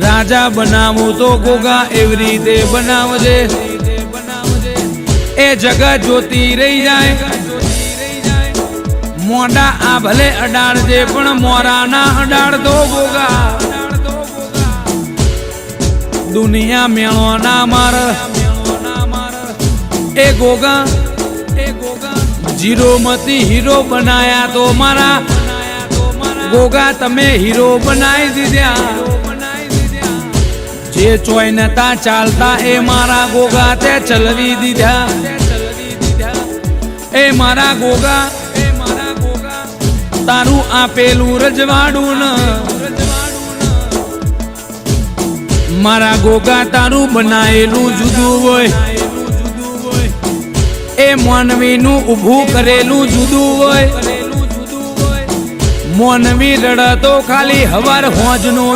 राजा बनावू तो गोगा एवी रीते बनावजे ए जगत जोती रही जाए मोडा आ भले अडाड़जे पण मोरा ना अडाड़ दो गोगा दुनिया मेणो ना मार ए गोगा जीरो मती हीरो बनाया तो मारा गोगा तमे हीरो बनाई दीद्या जे चोय नता चालता ए मारा गोगा ते चलवी दीद्या ए मारा गोगा तारू आपेलू रजवाड़ू न मारा गोगा तारू बनाएलू जुदू होय ए मानवी नु उभू करेलू जुदू होय मोनवी रड़ तो खाली हवर होज नो